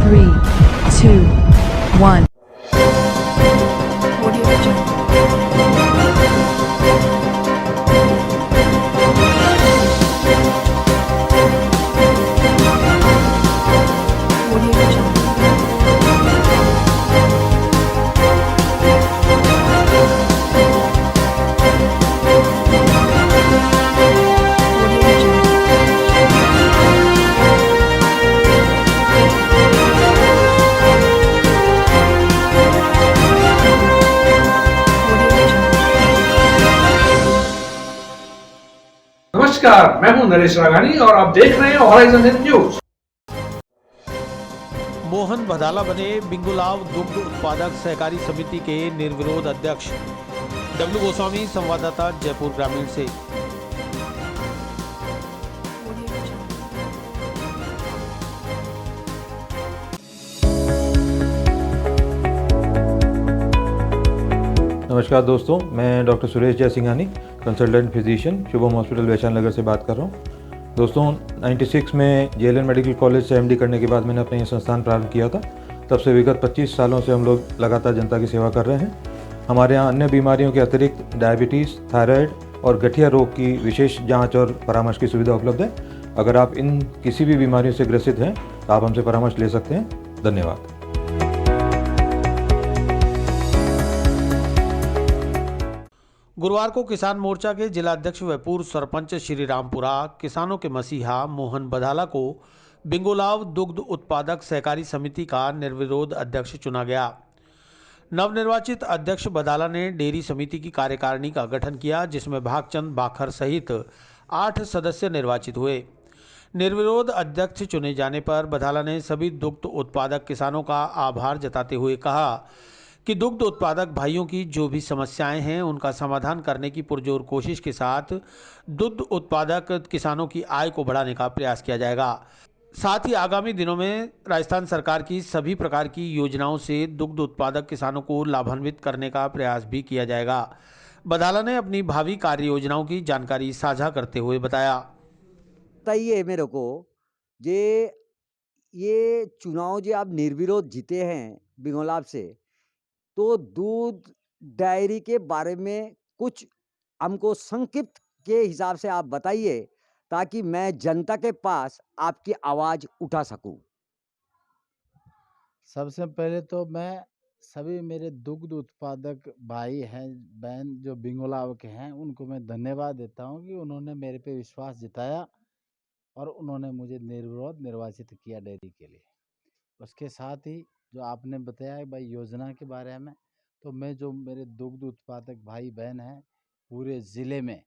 3, 2, 1. Audio Jungle. Audio Jungle. Audio Jungle. Audio Jungle. नमस्कार, मैं हूं नरेश राघानी और आप देख रहे हैं हॉराइजन न्यूज। मोहन भदाला बने बिंगुलाव दुग्ध उत्पादक सहकारी समिति के निर्विरोध अध्यक्ष। डब्ल्यू गोस्वामी, संवाददाता, जयपुर ग्रामीण से। Audio Jungle. नमस्कार दोस्तों, मैं doctor Suresh Jaisinghani, consultant physician, Shubham hospital Vaishali Nagar से बात कर रहा हूँ। दोस्तों 96 में जेएलएन मेडिकल कॉलेज से एमडी करने के बाद मैंने अपना ये संस्थान प्रारंभ किया था। तब से विगत 25 सालों से हम लोग लगातार जनता की सेवा कर रहे हैं। हमारे यहाँ अन्य बीमारियों के अतिरिक्त डायबिटीज़, थायराइड और गठिया रोग की विशेष जाँच और परामर्श की सुविधा उपलब्ध है। अगर आप इन किसी भी बीमारियों से ग्रसित हैं तो आप हमसे परामर्श ले सकते हैं। धन्यवाद। गुरुवार को किसान मोर्चा के जिला अध्यक्ष व पूर्व सरपंच श्री रामपुरा, किसानों के मसीहा मोहन बधाला को बिंगोलाव दुग्ध उत्पादक सहकारी समिति का निर्विरोध अध्यक्ष चुना गया। नवनिर्वाचित अध्यक्ष बदाला ने डेयरी समिति की कार्यकारिणी का गठन किया, जिसमें भागचंद बाखर सहित 8 सदस्य निर्वाचित हुए। निर्विरोध अध्यक्ष चुने जाने पर बदाला ने सभी दुग्ध उत्पादक किसानों का आभार जताते हुए कहा कि दुग्ध उत्पादक भाइयों की जो भी समस्याएं हैं उनका समाधान करने की पुरजोर कोशिश के साथ दुग्ध उत्पादक किसानों की आय को बढ़ाने का प्रयास किया जाएगा। साथ ही आगामी दिनों में राजस्थान सरकार की सभी प्रकार की योजनाओं से दुग्ध उत्पादक किसानों को लाभान्वित करने का प्रयास भी किया जाएगा। बदाला ने अपनी भावी कार्य योजनाओं की जानकारी साझा करते हुए बताया। बताइए मेरे को ये चुनाव जो आप निर्विरोध जीते हैं बिंगोलाब से, तो दूध डायरी के बारे में कुछ हमको संक्षिप्त के हिसाब से आप बताइए, ताकि मैं जनता के पास आपकी आवाज उठा सकूं। सबसे पहले तो मैं सभी मेरे दुग्ध उत्पादक भाई हैं, बहन जो बिंगोलाव के हैं, उनको मैं धन्यवाद देता हूं कि उन्होंने मेरे पे विश्वास जताया और उन्होंने मुझे निर्विरोध निर्वाचित किया डेयरी के लिए। उसके साथ ही जो आपने बताया है भाई योजना के बारे में, तो मैं जो मेरे दुग्ध उत्पादक भाई बहन हैं पूरे ज़िले में,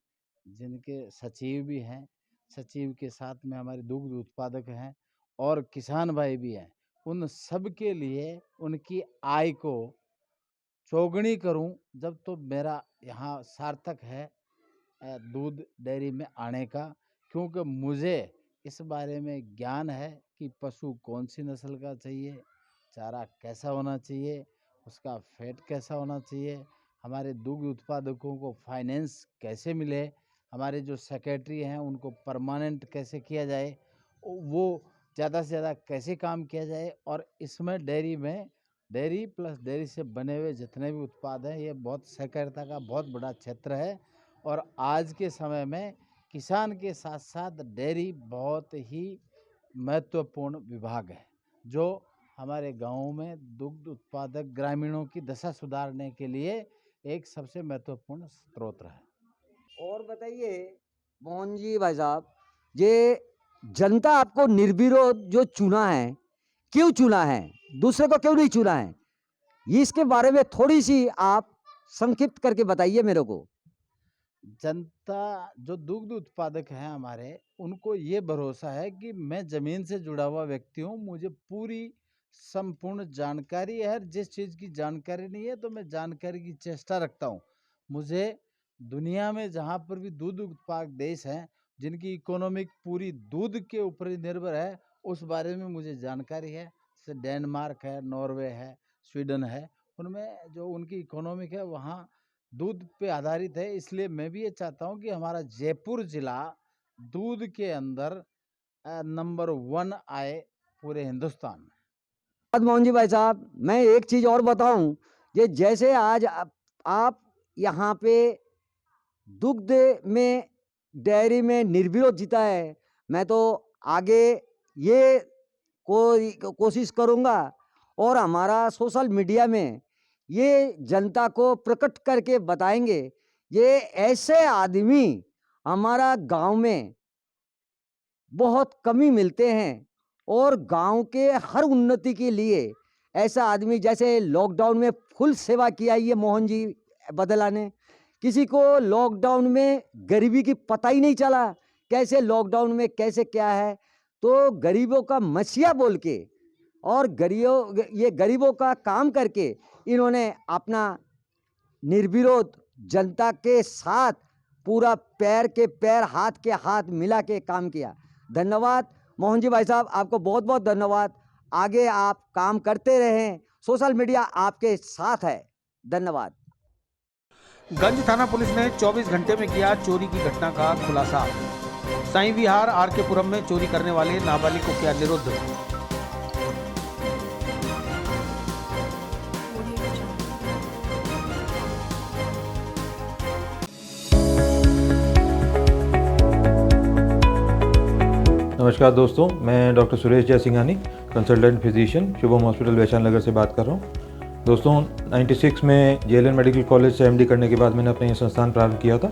जिनके सचिव भी हैं, सचिव के साथ में हमारे दुग्ध उत्पादक हैं और किसान भाई भी हैं, उन सब के लिए उनकी आय को चौगुनी करूं जब तो मेरा यहाँ सार्थक है दूध डेयरी में आने का, क्योंकि मुझे इस बारे में ज्ञान है कि पशु कौन सी नस्ल का चाहिए, चारा कैसा होना चाहिए, उसका फैट कैसा होना चाहिए, हमारे दुग्ध उत्पादकों को फाइनेंस कैसे मिले, हमारे जो सेक्रेटरी हैं उनको परमानेंट कैसे किया जाए, वो ज़्यादा से ज़्यादा कैसे काम किया जाए। और इसमें डेयरी में डेयरी प्लस डेयरी से बने हुए जितने भी उत्पाद हैं, ये बहुत सहकारिता का बहुत बड़ा क्षेत्र है। और आज के समय में किसान के साथ साथ डेयरी बहुत ही महत्वपूर्ण विभाग है, जो हमारे गाँव में दुग्ध उत्पादक ग्रामीणों की दशा सुधारने के लिए एक सबसे महत्वपूर्ण स्रोत है। और बताइए मोहन जी भाई साहब, ये जनता आपको निर्विरोध जो चुना है, क्यों चुना है, दूसरे को क्यों नहीं चुना है, ये इसके बारे में थोड़ी सी आप संक्षिप्त करके बताइए मेरे को। जनता जो दुग्ध उत्पादक हैं हमारे, उनको ये भरोसा है कि मैं ज़मीन से जुड़ा हुआ व्यक्ति हूँ, मुझे पूरी संपूर्ण जानकारी है। जिस चीज़ की जानकारी नहीं है तो मैं जानकारी की चेष्टा रखता हूँ। मुझे दुनिया में जहाँ पर भी दूध उत्पादक देश हैं, जिनकी इकोनॉमिक पूरी दूध के ऊपर ही निर्भर है, उस बारे में मुझे जानकारी है। जैसे डेनमार्क है, नॉर्वे है, स्वीडन है, उनमें जो उनकी इकोनॉमिक है वहाँ दूध पे आधारित है। इसलिए मैं भी ये चाहता हूँ कि हमारा जयपुर जिला दूध के अंदर नंबर 1 आए पूरे हिंदुस्तान में। मोहन जी भाई साहब, मैं एक चीज और बताऊं, ये जैसे आज आप यहाँ पे दुग्ध में डेयरी में निर्विरोध जीता है, मैं तो आगे ये कोशिश करूंगा और हमारा सोशल मीडिया में ये जनता को प्रकट करके बताएंगे। ये ऐसे आदमी हमारा गांव में बहुत कमी मिलते हैं और गांव के हर उन्नति के लिए ऐसा आदमी, जैसे लॉकडाउन में फुल सेवा किया ये मोहन जी बदला ने। किसी को लॉकडाउन में गरीबी की पता ही नहीं चला, कैसे लॉकडाउन में कैसे क्या है, तो गरीबों का मसीहा बोल के और गरीबों का काम करके इन्होंने अपना निर्विरोध जनता के साथ पूरा पैर के पैर हाथ के हाथ मिला के काम किया। धन्यवाद मोहन जी भाई साहब, आपको बहुत बहुत धन्यवाद। आगे आप काम करते रहें, सोशल मीडिया आपके साथ है। धन्यवाद। गंज थाना पुलिस ने 24 घंटे में किया चोरी की घटना का खुलासा। साईं विहार आरके पुरम में चोरी करने वाले नाबालिग को किया निरुद्ध। Audio Jungle. नमस्कार दोस्तों, मैं doctor Suresh Jai Singhani, consultant physician, Shubham hospital Vaishal Nagar से बात कर रहा हूँ। दोस्तों 96 में जेएलएन मेडिकल कॉलेज से एमडी करने के बाद मैंने अपना ये संस्थान प्रारंभ किया था।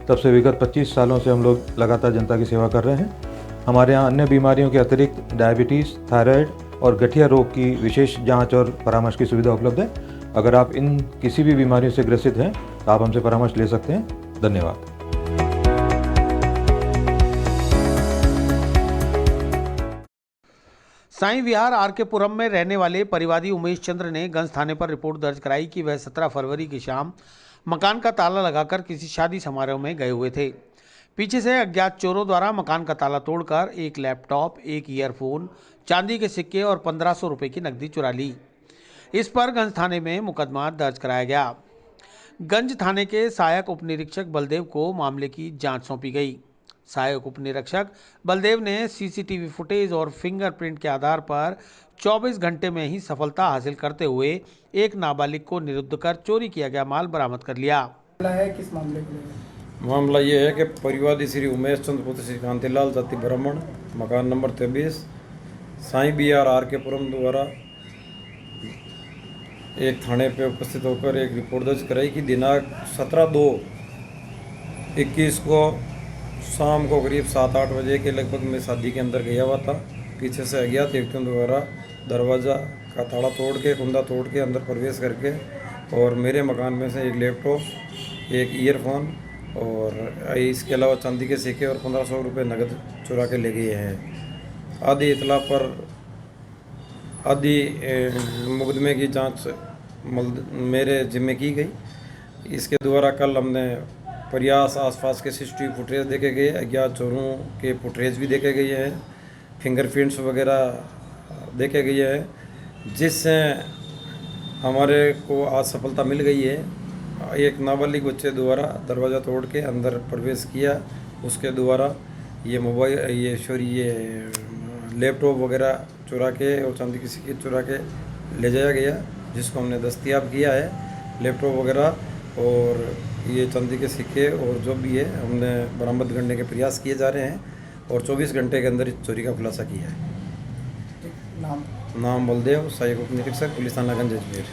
तब से विगत 25 सालों से हम लोग लगातार जनता की सेवा कर रहे हैं। हमारे यहाँ अन्य बीमारियों के अतिरिक्त डायबिटीज़, थायराइड और गठिया रोग की विशेष जाँच और परामर्श की सुविधा उपलब्ध है। अगर आप इन किसी भी बीमारियों से ग्रसित हैं तो आप हमसे परामर्श ले सकते हैं। धन्यवाद। साईं विहार आरके पुरम में रहने वाले परिवादी उमेश चंद्र ने गंज थाने पर रिपोर्ट दर्ज कराई कि वह 17 फरवरी की शाम मकान का ताला लगाकर किसी शादी समारोह में गए हुए थे। पीछे से अज्ञात चोरों द्वारा मकान का ताला तोड़कर एक लैपटॉप, एक ईयरफोन, चांदी के सिक्के और 1500 रुपये की नकदी चुरा ली। इस पर गंज थाने में मुकदमा दर्ज कराया गया। गंज थाने के सहायक उप निरीक्षक बलदेव को मामले की जाँच सौंपी गई। सहायक उप निरीक्षक बलदेव ने सीसीटीवी फुटेज और फिंगरप्रिंट के आधार पर 24 घंटे में ही सफलता हासिल करते हुए एक नाबालिग को निरुद्ध कर चोरी किया गया माल बरामद कर लिया। मामला ये है कि परिवादी श्री उमेश चंद्र पुत्र श्री कांतिलाल जाति ब्राह्मण, मकान नंबर 23, साईं विहार आरके पुरम द्वारा एक थाने पे उपस्थित होकर एक रिपोर्ट दर्ज कराई कि दिनांक 17/2/21 को शाम को करीब 7-8 बजे के लगभग मैं शादी के अंदर गया हुआ था। पीछे से अज्ञात व्यक्तियों द्वारा दरवाज़ा का ताला तोड़ के, कुंदा तोड़ के अंदर प्रवेश करके और मेरे मकान में से एक लैपटॉप, एक ईयरफोन और इसके अलावा चांदी के सिक्के और 1500 रुपये नकद चुरा के ले गए हैं। आदि इतला पर आदि मुकदमे की जांच मेरे जिम्मे की गई। इसके द्वारा कल हमने प्रयास आसपास के सीसीटीवी फुटेज देखे गए, अज्ञात चोरों के फुटेज भी देखे गए हैं, फिंगरप्रिंट्स वगैरह देखे गए हैं, जिससे हमारे को आज सफलता मिल गई है। एक नाबालिग बच्चे द्वारा दरवाज़ा तोड़ के अंदर प्रवेश किया, उसके द्वारा ये मोबाइल ये लैपटॉप वगैरह चुरा के और चांदी की सिक्के चुरा के ले जाया गया, जिसको हमने दस्तयाब किया है। लैपटॉप वगैरह और ये चांदी के सिक्के और जो भी है हमने बरामद करने के प्रयास किए जा रहे हैं और 24 घंटे के अंदर इस चोरी का खुलासा किया है। नाम बलदेव, सहायक उप निरीक्षक, पुलिस थाना गंज अजमेर।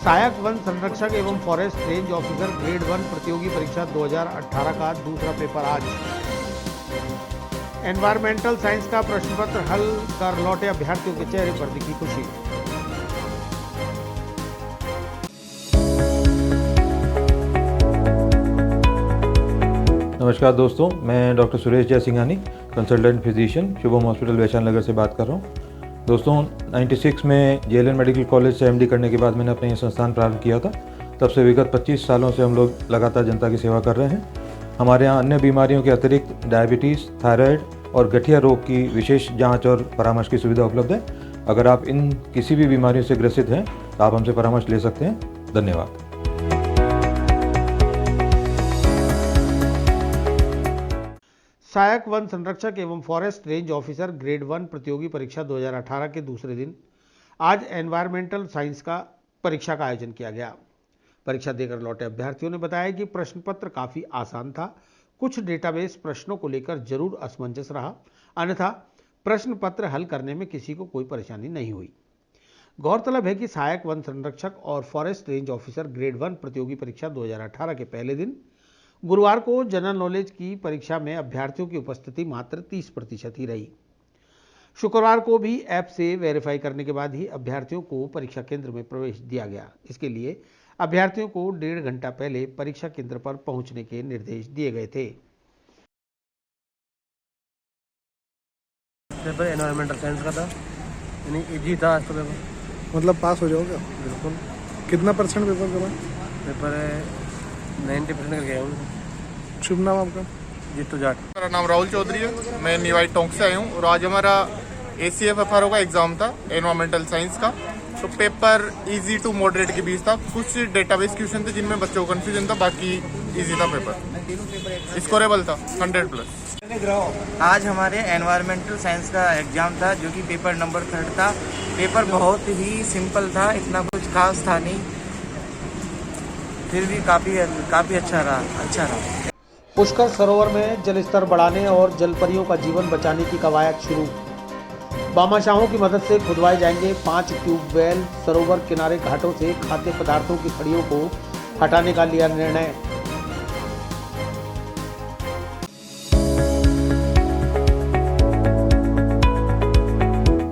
सहायक वन संरक्षक एवं फॉरेस्ट रेंज ऑफिसर ग्रेड 1 प्रतियोगी परीक्षा 2018 का दूसरा पेपर आज। एनवायरमेंटल साइंस का प्रश्न पत्र हल कर लौटे अभ्यर्थियों के चेहरे पर दिखी खुशी। नमस्कार दोस्तों, मैं doctor Suresh Jai Singhani, consultant physician, Shubham hospital Vaishal Nagar से बात कर रहा हूँ। दोस्तों 96 में जेएलएन मेडिकल कॉलेज से एमडी करने के बाद मैंने अपना ये संस्थान प्रारंभ किया था। तब से विगत 25 सालों से हम लोग लगातार जनता की सेवा कर रहे हैं। हमारे यहाँ अन्य बीमारियों के अतिरिक्त डायबिटीज़, थायराइड और गठिया रोग की विशेष जाँच और परामर्श की सुविधा उपलब्ध है। अगर आप इन किसी भी बीमारियों से ग्रसित हैं तो आप हमसे परामर्श ले सकते हैं। धन्यवाद। सहायक वन संरक्षक एवं फॉरेस्ट रेंज ऑफिसर ग्रेड 1 प्रतियोगी परीक्षा 2018 के दूसरे दिन आज एनवायरमेंटल साइंस का परीक्षा का आयोजन किया गया। परीक्षा देकर लौटे अभ्यर्थियों ने बताया कि प्रश्न पत्र काफी आसान था। कुछ डेटाबेस प्रश्नों को लेकर जरूर असमंजस रहा, अन्यथा प्रश्न पत्र हल करने में किसी को कोई परेशानी नहीं हुई। गौरतलब है कि सहायक वन संरक्षक और फॉरेस्ट रेंज ऑफिसर ग्रेड 1 प्रतियोगी परीक्षा 2018 के पहले दिन गुरुवार को जनरल नॉलेज की परीक्षा में अभ्यर्थियों की उपस्थिति मात्र 30% ही रही। शुक्रवार को भी ऐप से वेरीफाई करने के बाद ही अभ्यर्थियों को परीक्षा केंद्र में प्रवेश दिया गया। इसके लिए अभ्यर्थियों को 1.5 घंटा पहले परीक्षा केंद्र पर पहुंचने के निर्देश दिए गए थे। पेपर एनवायरमेंटल साइंस का था, यानी इजी था आज तो पेपर। मतलब पास हो जाओगे? बिल्कुल। कितना परसेंट पेपर का? पेपर 90% कर गया हूँ। शुभ नाम आपका? जीतू जाट। मेरा नाम राहुल चौधरी है, मैं निवाई टोंक से आया हूँ और आज हमारा ACF-FRO का एग्ज़ाम था एनवायरमेंटल साइंस का। तो पेपर इजी टू मॉडरेट के बीच था। कुछ डेटाबेस क्वेश्चन थे जिनमें बच्चों को कन्फ्यूजन था, बाकी इजी था पेपर। स्कोरेबल था 100+। आज हमारे एनवायरमेंटल साइंस का एग्ज़ाम था जो कि पेपर नंबर 3 था। पेपर बहुत ही सिंपल था, इतना कुछ खास था नहीं, फिर भी काफ़ी अच्छा रहा। पुष्कर सरोवर में जलस्तर बढ़ाने और जलपरियों का जीवन बचाने की कवायद शुरू। भामाशाहों की मदद से खुदवाए जाएंगे 5 ट्यूबवेल। सरोवर किनारे घाटों से खाद्य पदार्थों की फड़ियों को हटाने का लिया निर्णय।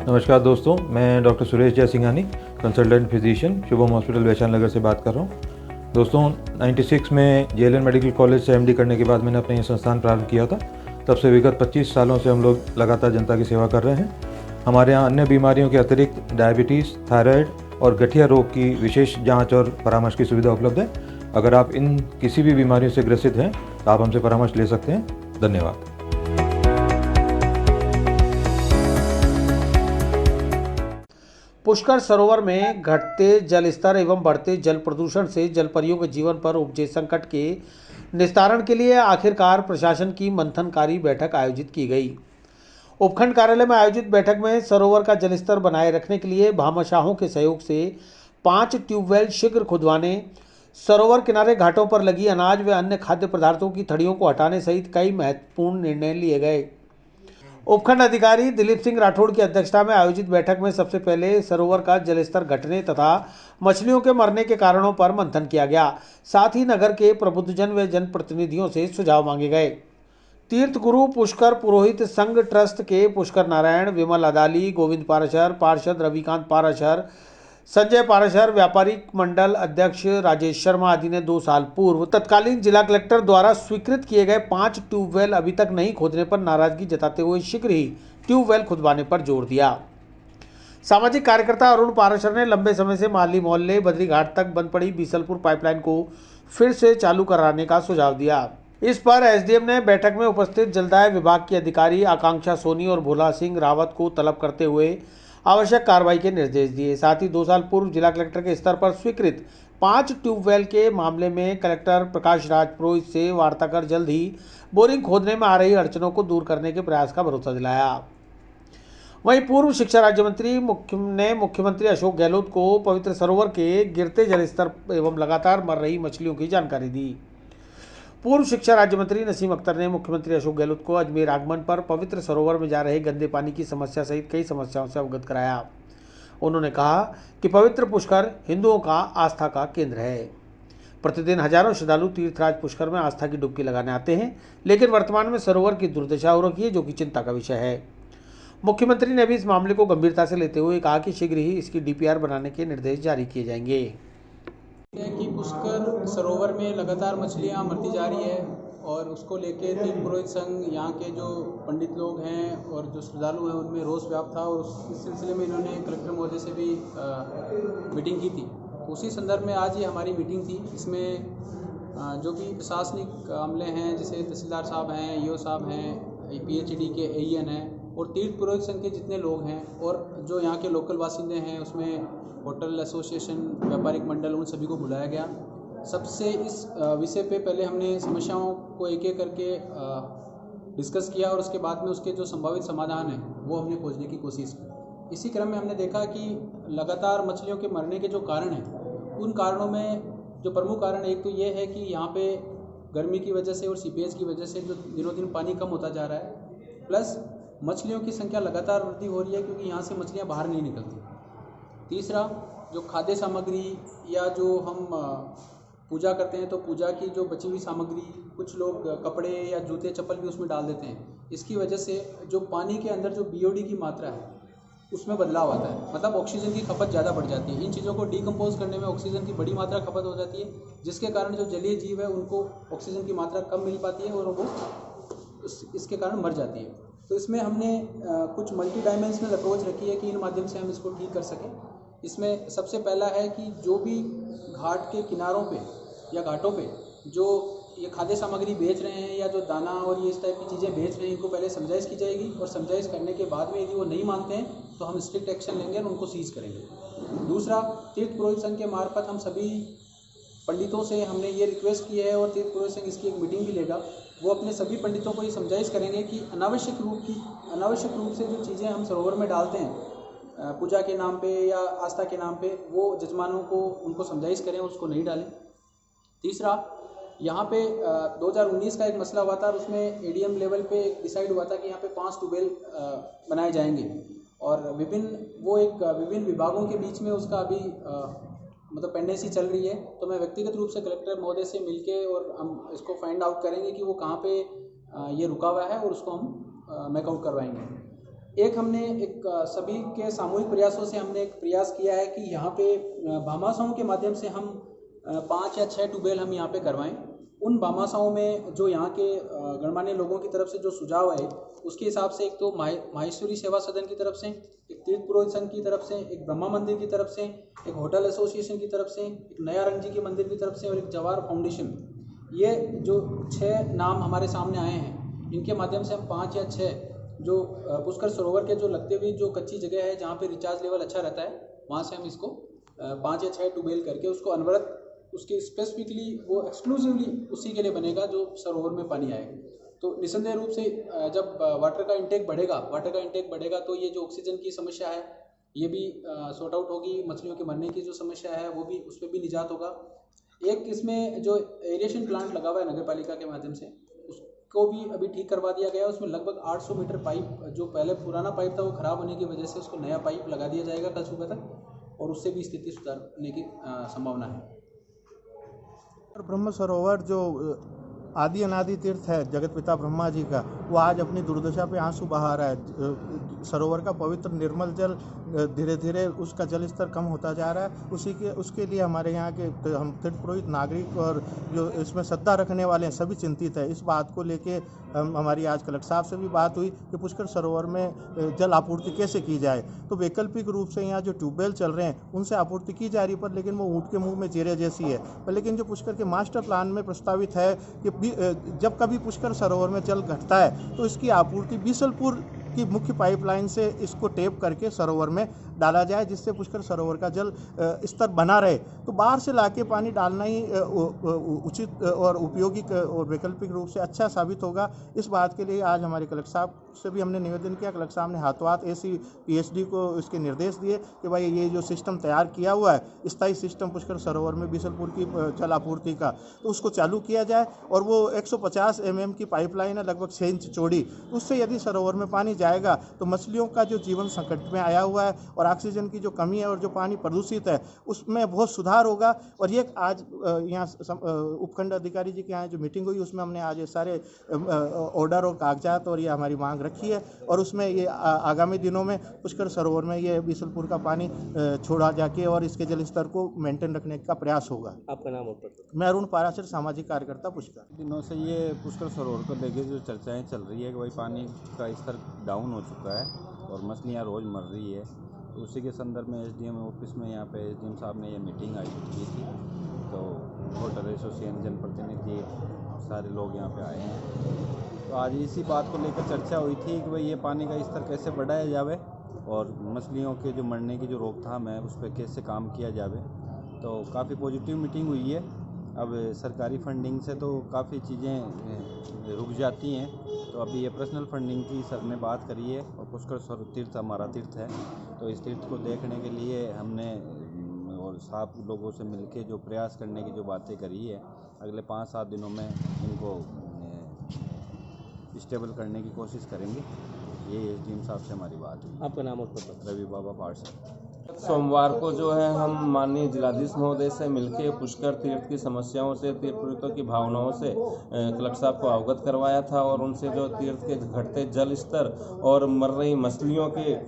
नमस्कार दोस्तों, मैं doctor Suresh Jaisinghani, consultant physician, Shubham hospital Vaishali Nagar से बात कर रहा हूँ। दोस्तों 96 में JLN मेडिकल कॉलेज से MD करने के बाद मैंने अपना ये संस्थान प्रारंभ किया था। तब से विगत 25 सालों से हम लोग लगातार जनता की सेवा कर रहे हैं। हमारे यहाँ अन्य बीमारियों के अतिरिक्त डायबिटीज़, थायराइड और गठिया रोग की विशेष जांच और परामर्श की सुविधा उपलब्ध है। अगर आप इन किसी भी बीमारियों से ग्रसित हैं तो आप हमसे परामर्श ले सकते हैं। धन्यवाद। पुष्कर सरोवर में घटते जल स्तर एवं बढ़ते जल प्रदूषण से जलपरियों के जीवन पर उपजे संकट के निस्तारण के लिए आखिरकार प्रशासन की मंथनकारी बैठक आयोजित की गई। उपखंड कार्यालय में आयोजित बैठक में सरोवर का जलस्तर बनाए रखने के लिए भामाशाहों के सहयोग से 5 ट्यूबवेल शीघ्र खुदवाने, सरोवर किनारे घाटों पर लगी अनाज व अन्य खाद्य पदार्थों की थड़ियों को हटाने सहित कई महत्वपूर्ण निर्णय लिए गए। उपखंड अधिकारी दिलीप सिंह राठौड़ की अध्यक्षता में आयोजित बैठक में सबसे पहले सरोवर का जलस्तर घटने तथा मछलियों के मरने के कारणों पर मंथन किया गया। साथ ही नगर के प्रबुद्धजन व जनप्रतिनिधियों से सुझाव मांगे गए। तीर्थ गुरु पुष्कर पुरोहित संघ ट्रस्ट के पुष्कर नारायण, विमल अदाली, गोविंद पाराशर, पार्षद रविकांत पाराशर, संजय पाराशर, व्यापारिक मंडल अध्यक्ष राजेश शर्मा आदि ने 2 साल पूर्व तत्कालीन जिला कलेक्टर द्वारा स्वीकृत किए गए 5 ट्यूबवेल अभी तक नहीं खोदने पर नाराजगी जताते हुए शीघ्र ही ट्यूबवेल खुदवाने पर जोर दिया। सामाजिक कार्यकर्ता अरुण पाराशर ने लंबे समय से माली मोहल्ले बद्रीघाट तक बंद पड़ी बीसलपुर पाइपलाइन को फिर से चालू कराने का सुझाव दिया। इस पर SDM ने बैठक में उपस्थित जलदाय विभाग की अधिकारी आकांक्षा सोनी और भोला सिंह रावत को तलब करते हुए आवश्यक कार्रवाई के निर्देश दिए। साथ ही 2 साल पूर्व जिला कलेक्टर के स्तर पर स्वीकृत 5 ट्यूबवेल के मामले में कलेक्टर प्रकाश राज पुरोहित से वार्ता कर जल्द ही बोरिंग खोदने में आ रही अड़चनों को दूर करने के प्रयास का भरोसा दिलाया। वहीं पूर्व शिक्षा राज्य मंत्री ने मुख्यमंत्री अशोक गहलोत को पवित्र सरोवर के गिरते जलस्तर एवं लगातार मर रही मछलियों की जानकारी दी। पूर्व शिक्षा राज्य मंत्री नसीम अख्तर ने मुख्यमंत्री अशोक गहलोत को अजमेर आगमन पर पवित्र सरोवर में जा रहे गंदे पानी की समस्या सहित कई समस्याओं से अवगत कराया। उन्होंने कहा कि पवित्र पुष्कर हिंदुओं का आस्था का केंद्र है। प्रतिदिन हजारों श्रद्धालु तीर्थराज पुष्कर में आस्था की डुबकी लगाने आते हैं, लेकिन वर्तमान में सरोवर की दुर्दशा हो रखी है, जो कि चिंता का विषय है। मुख्यमंत्री ने भी इस मामले को गंभीरता से लेते हुए कहा कि शीघ्र ही इसकी DPR बनाने के निर्देश जारी किए जाएंगे। कि पुष्कर सरोवर में लगातार मछलियां मरती जा रही है और उसको लेके तीर्थ पुरोहित संघ, यहाँ के जो पंडित लोग हैं और जो श्रद्धालु हैं उनमें रोष व्याप्त था और इस सिलसिले में इन्होंने कलेक्टर महोदय से भी मीटिंग की थी। तो उसी संदर्भ में आज ये हमारी मीटिंग थी। इसमें जो भी प्रशासनिक अमले हैं, जैसे तहसीलदार साहब हैं, EO साहब हैं, PHED के AEN हैं और तीर्थ पुरोहित संघ के जितने लोग हैं और जो यहाँ के लोकल बासिंदे हैं, उसमें होटल एसोसिएशन, व्यापारिक मंडल, उन सभी को बुलाया गया। सबसे इस विषय पे पहले हमने समस्याओं को एक एक करके डिस्कस किया और उसके बाद में उसके जो संभावित समाधान है वो हमने खोजने की कोशिश की। इसी क्रम में हमने देखा कि लगातार मछलियों के मरने के जो कारण हैं उन कारणों में जो प्रमुख कारण एक तो ये है कि यहाँ पे गर्मी की वजह से और सीपेज की वजह से जो दिनों दिन पानी कम होता जा रहा है, प्लस मछलियों की संख्या लगातार वृद्धि हो रही है क्योंकि यहाँ से मछलियाँ बाहर नहीं निकलती। तीसरा, जो खाद्य सामग्री या जो हम पूजा करते हैं तो पूजा की जो बची हुई सामग्री, कुछ लोग कपड़े या जूते चप्पल भी उसमें डाल देते हैं। इसकी वजह से जो पानी के अंदर जो BOD की मात्रा है उसमें बदलाव आता है, मतलब ऑक्सीजन की खपत ज़्यादा बढ़ जाती है। इन चीज़ों को डिकम्पोज करने में ऑक्सीजन की बड़ी मात्रा खपत हो जाती है, जिसके कारण जो जलीय जीव है उनको ऑक्सीजन की मात्रा कम मिल पाती है और वो इसके कारण मर जाती है। तो इसमें हमने कुछ मल्टी डायमेंशनल अप्रोच रखी है कि इन माध्यम से हम इसको ठीक कर सकें। इसमें सबसे पहला है कि जो भी घाट के किनारों पे या घाटों पे जो ये खाद्य सामग्री बेच रहे हैं या जो दाना और ये इस टाइप की चीज़ें बेच रहे हैं, इनको पहले समझाइश की जाएगी और समझाइश करने के बाद में यदि वो नहीं मानते हैं तो हम स्ट्रिक्ट एक्शन लेंगे और उनको सीज करेंगे। दूसरा, तीर्थ पुरोहित संघ के मार्फत हम सभी पंडितों से हमने ये रिक्वेस्ट की है और तीर्थ पुरोहित संघ इसकी एक मीटिंग भी लेगा। वो अपने सभी पंडितों को ये समझाइश करेंगे कि अनावश्यक रूप से जो चीज़ें हम सरोवर में डालते हैं पूजा के नाम पे या आस्था के नाम पे, वो जजमानों को उनको समझाइश करें, उसको नहीं डालें। तीसरा, यहाँ पे 2019 का एक मसला हुआ था और उसमें ADM लेवल पे डिसाइड हुआ था कि यहाँ पे 5 ट्यूबवेल बनाए जाएंगे और विभिन्न विभागों के बीच में उसका अभी मतलब पेंडेंसी चल रही है। तो मैं व्यक्तिगत रूप से कलेक्टर महोदय से मिलके और हम इसको फाइंड आउट करेंगे कि वो कहाँ पे ये रुका हुआ है और उसको हम मेकआउट करवाएंगे। एक सभी के सामूहिक प्रयासों से हमने एक प्रयास किया है कि यहाँ पे भामाशाहों के माध्यम से हम 5 या 6 ट्यूबवेल हम यहाँ पे करवाएं। उन भामाशाहों में जो यहाँ के गणमान्य लोगों की तरफ से जो सुझाव है उसके हिसाब से एक तो माहेश्वरी सेवा सदन की तरफ से, एक तीर्थ पुरोहित संघ की तरफ से, एक ब्रह्मा मंदिर की तरफ से, एक होटल एसोसिएशन की तरफ से, एक नया रंग जी के मंदिर की तरफ से और एक जवाहर फाउंडेशन, ये जो 6 नाम हमारे सामने आए हैं, इनके माध्यम से हम 5 या 6 जो पुष्कर सरोवर के जो लगते हुए जो कच्ची जगह है जहाँ पे रिचार्ज लेवल अच्छा रहता है, वहाँ से हम इसको 5 या 6 ट्यूबवेल करके उसको अनवरत उसके स्पेसिफिकली वो एक्सक्लूसिवली उसी के लिए बनेगा जो सरोवर में पानी आएगा। तो निसंदेह रूप से जब वाटर का इंटेक बढ़ेगा तो ये जो ऑक्सीजन की समस्या है ये भी सॉर्ट आउट होगी, मछलियों के मरने की जो समस्या है वो भी, उस पर भी निजात होगा। एक इसमें जो एरिएशन प्लांट लगा हुआ है नगर पालिका के माध्यम से, उसको भी अभी ठीक करवा दिया गया है। उसमें लगभग 800 मीटर पाइप, जो पहले पुराना पाइप था वो ख़राब होने की वजह से उसको नया पाइप लगा दिया जाएगा कल सुबह तक और उससे भी स्थिति सुधारने की संभावना है। ब्रह्म सरोवर जो आदि अनादि तीर्थ है जगत पिता ब्रह्मा जी का, वो आज अपनी दुर्दशा पे आंसू बहा रहा है। सरोवर का पवित्र निर्मल जल धीरे धीरे उसका जल स्तर कम होता जा रहा है। उसके लिए हमारे यहाँ के हम तीर्थ पुरोहित नागरिक और जो इसमें श्रद्धा रखने वाले हैं सभी चिंतित है। इस बात को लेके हमारी आज कलेक्टर साहब से भी बात हुई कि पुष्कर सरोवर में जल आपूर्ति कैसे की जाए। तो वैकल्पिक रूप से यहाँ जो ट्यूबवेल चल रहे हैं उनसे आपूर्ति की जा रही पर लेकिन वो ऊँट के मुँह में जीरे जैसी है। पर लेकिन जो पुष्कर के मास्टर प्लान में प्रस्तावित है कि जब कभी पुष्कर सरोवर में जल घटता है तो इसकी आपूर्ति बीसलपुर की मुख्य पाइपलाइन से इसको टेप करके सरोवर में डाला जाए, जिससे पुष्कर सरोवर का जल स्तर बना रहे। तो बाहर से लाके पानी डालना ही उचित और उपयोगी और वैकल्पिक रूप से अच्छा साबित होगा। इस बात के लिए आज हमारे कलेक्टर साहब से भी हमने निवेदन किया। कलेक्टर साहब ने हाथों हाथ ऐसी PhD को इसके निर्देश दिए कि भाई ये जो सिस्टम तैयार किया हुआ है, स्थायी सिस्टम पुष्कर सरोवर में बीसलपुर की जल आपूर्ति का, तो उसको चालू किया जाए। और वो 150 mm की पाइपलाइन है, लगभग 6 इंच चौड़ी। उससे यदि सरोवर में पानी जाएगा तो मछलियों का जो जीवन संकट में आया हुआ है और ऑक्सीजन की जो कमी है और जो पानी प्रदूषित है उसमें बहुत सुधार होगा। और ये आज यहाँ उपखंड अधिकारी जी के यहाँ जो मीटिंग हुई उसमें हमने आज ये सारे ऑर्डर और कागजात और ये हमारी मांग रखी है और उसमें ये आगामी दिनों में पुष्कर सरोवर में ये बीसलपुर का पानी छोड़ा जाके और इसके जल स्तर को मेंटेन रखने का प्रयास होगा। आपका नाम और पता? मैं अरुण पाराशर, सामाजिक कार्यकर्ता पुष्कर। दिनों से ये पुष्कर सरोवर को लेके जो चर्चाएं चल रही है कि भाई पानी का स्तर डाउन हो चुका है और मछलियाँ रोज़ मर रही है, तो उसी के संदर्भ में SDM ऑफिस में यहाँ पे SDM साहब ने ये मीटिंग आयोजित की थी। तो होटल एसोसिएशन जनप्रतिनिधि सारे लोग यहाँ पे आए हैं। तो आज इसी बात को लेकर चर्चा हुई थी कि भाई ये पानी का स्तर कैसे बढ़ाया जावे और मछलियों के जो मरने की जो रोकथाम है उस पर कैसे काम किया जावे। तो काफ़ी पॉजिटिव मीटिंग हुई है। अब सरकारी फंडिंग से तो काफ़ी चीज़ें रुक जाती हैं तो अभी ये पर्सनल फंडिंग की सर ने बात करी है और पुष्कर तीर्थ हमारा तीर्थ है, तो इस तीर्थ को देखने के लिए हमने और साफ लोगों से मिलके जो प्रयास करने की जो बातें करी है, अगले 5-7 दिनों में इनको स्टेबल करने की कोशिश करेंगे। ये एसडीएम साहब से हमारी बात हुई। आपका नाम और पता? रवि बाबा पार्षद। सोमवार को जो है हम माननीय जिलाधीश महोदय से मिलकर पुष्कर तीर्थ की समस्याओं से, तीर्थ पीड़ितों की भावनाओं से कलेक्टर साहब को अवगत करवाया था और उनसे जो तीर्थ के घटते जल स्तर और मर रही मछलियों की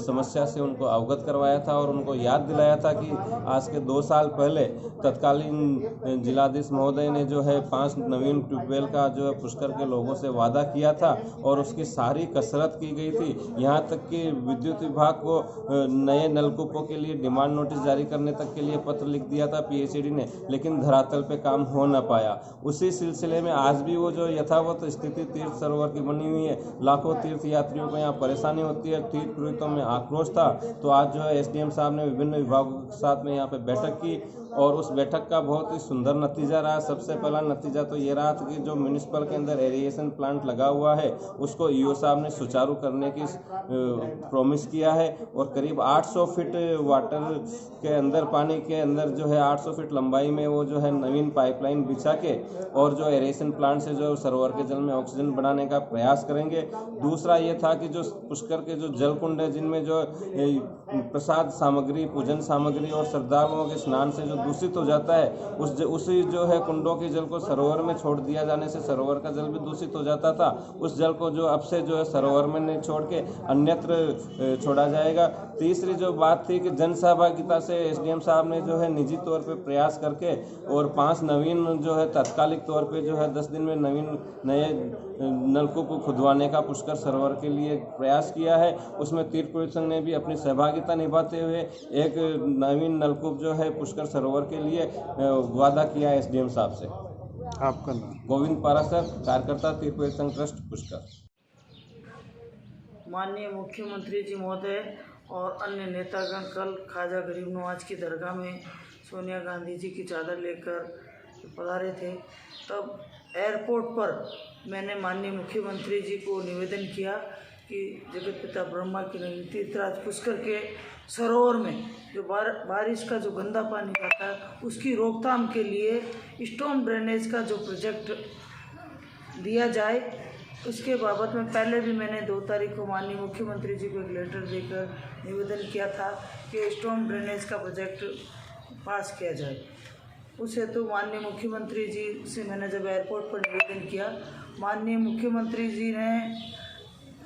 समस्या से उनको अवगत करवाया था और उनको याद दिलाया था कि आज के 2 साल पहले तत्कालीन जिलाधीश महोदय ने जो है 5 नवीन ट्यूबवेल का जो है पुष्कर के लोगों से वादा किया था और उसकी सारी कसरत की गई थी। यहाँ तक कि विद्युत विभाग को नए नलकूपों के लिए डिमांड नोटिस जारी करने तक के लिए पत्र लिख दिया था पीएचईडी ने, लेकिन धरातल पे काम हो न पाया। उसी सिलसिले में आज भी वो जो यथावत स्थिति तीर्थ सरोवर की बनी हुई है, लाखों तीर्थ यात्रियों को यहाँ परेशानी होती है, तीर्थ पीड़ितों में आक्रोश था। तो आज जो है एसडीएम साहब ने विभिन्न विभागों के साथ में यहाँ पे बैठक की और उस बैठक का बहुत ही सुंदर नतीजा रहा। सबसे पहला नतीजा तो ये रहा था कि जो म्यूनिसिपल के अंदर एरिएशन प्लांट लगा हुआ है उसको ईओ साहब ने सुचारू करने की प्रॉमिस किया है और करीब 800 फीट वाटर के अंदर, पानी के अंदर जो है 800 फीट लंबाई में वो जो है नवीन पाइपलाइन बिछा के और जो एरेशन प्लांट से जो सरोवर के जल में ऑक्सीजन बनाने का प्रयास करेंगे। दूसरा ये था कि जो पुष्कर के जो जल कुंड है जिनमें जो प्रसाद सामग्री, पूजन सामग्री और श्रद्धालुओं के स्नान से जो दूषित हो जाता है, उसी जो है कुंडों के जल को सरोवर में छोड़ दिया जाने से सरोवर का जल भी दूषित हो जाता था। उस जल को जो अब से जो है सरोवर में नहीं छोड़ के अन्यत्र छोड़ा जाएगा। तीसरी जो बात थी कि जन सहभागिता से एसडीएम साहब ने जो है निजी तौर पे प्रयास करके और 5 नवीन जो है तात्कालिक तौर पे जो है 10 दिन में नए नलकूप को खुदवाने का पुष्कर सरोवर के लिए प्रयास किया है। उसमें तीर्थ पीड़ित संघ ने भी अपनी सहभागिता निभाते हुए एक नवीन नलकूप जो है पुष्कर सरोवर के लिए वादा किया है एसडीएम साहब से। आपका नाम? गोविंद पारासर, कार्यकर्ता तीर्थ पीड़ित संघ ट्रस्ट पुष्कर। माननीय मुख्यमंत्री जी महोदय और अन्य नेतागण कल ख्वाजा गरीब नवाज की दरगाह में सोनिया गांधी जी की चादर लेकर पधारे थे। तब एयरपोर्ट पर मैंने माननीय मुख्यमंत्री जी को निवेदन किया कि जगत पिता ब्रह्मा की नगरी तीर्थराज पुष्कर के सरोवर में जो बारिश का जो गंदा पानी आता है उसकी रोकथाम के लिए स्टॉर्म ड्रेनेज का जो प्रोजेक्ट दिया जाए, उसके बाबत में पहले भी मैंने 2 तारीख को माननीय मुख्यमंत्री जी को एक लेटर देकर निवेदन किया था कि स्टॉर्म ड्रेनेज का प्रोजेक्ट पास किया जाए। उस हेतु माननीय मुख्यमंत्री जी से मैंने जब एयरपोर्ट पर निवेदन किया, माननीय मुख्यमंत्री जी ने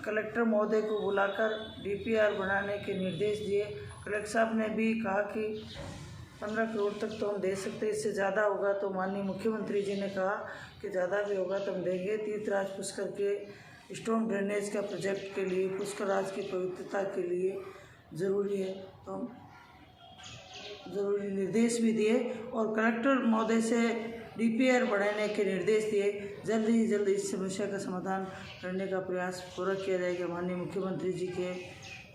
कलेक्टर महोदय को बुलाकर डीपीआर बनाने के निर्देश दिए। कलेक्टर साहब ने भी कहा कि 15 करोड़ तक तो हम दे सकते, इससे ज़्यादा होगा तो माननीय मुख्यमंत्री जी ने कहा कि ज़्यादा भी होगा तो हम देंगे। तीर्थराज पुष्कर के स्टॉर्म ड्रेनेज का प्रोजेक्ट के लिए, पुष्कर राज की पवित्रता के लिए ज़रूरी है, तो हम ज़रूरी निर्देश भी दिए और कलेक्टर महोदय से डीपीआर बढ़ाने के निर्देश दिए। जल्द ही जल्द इस समस्या का समाधान करने का प्रयास पूरा किया जाएगा माननीय मुख्यमंत्री जी के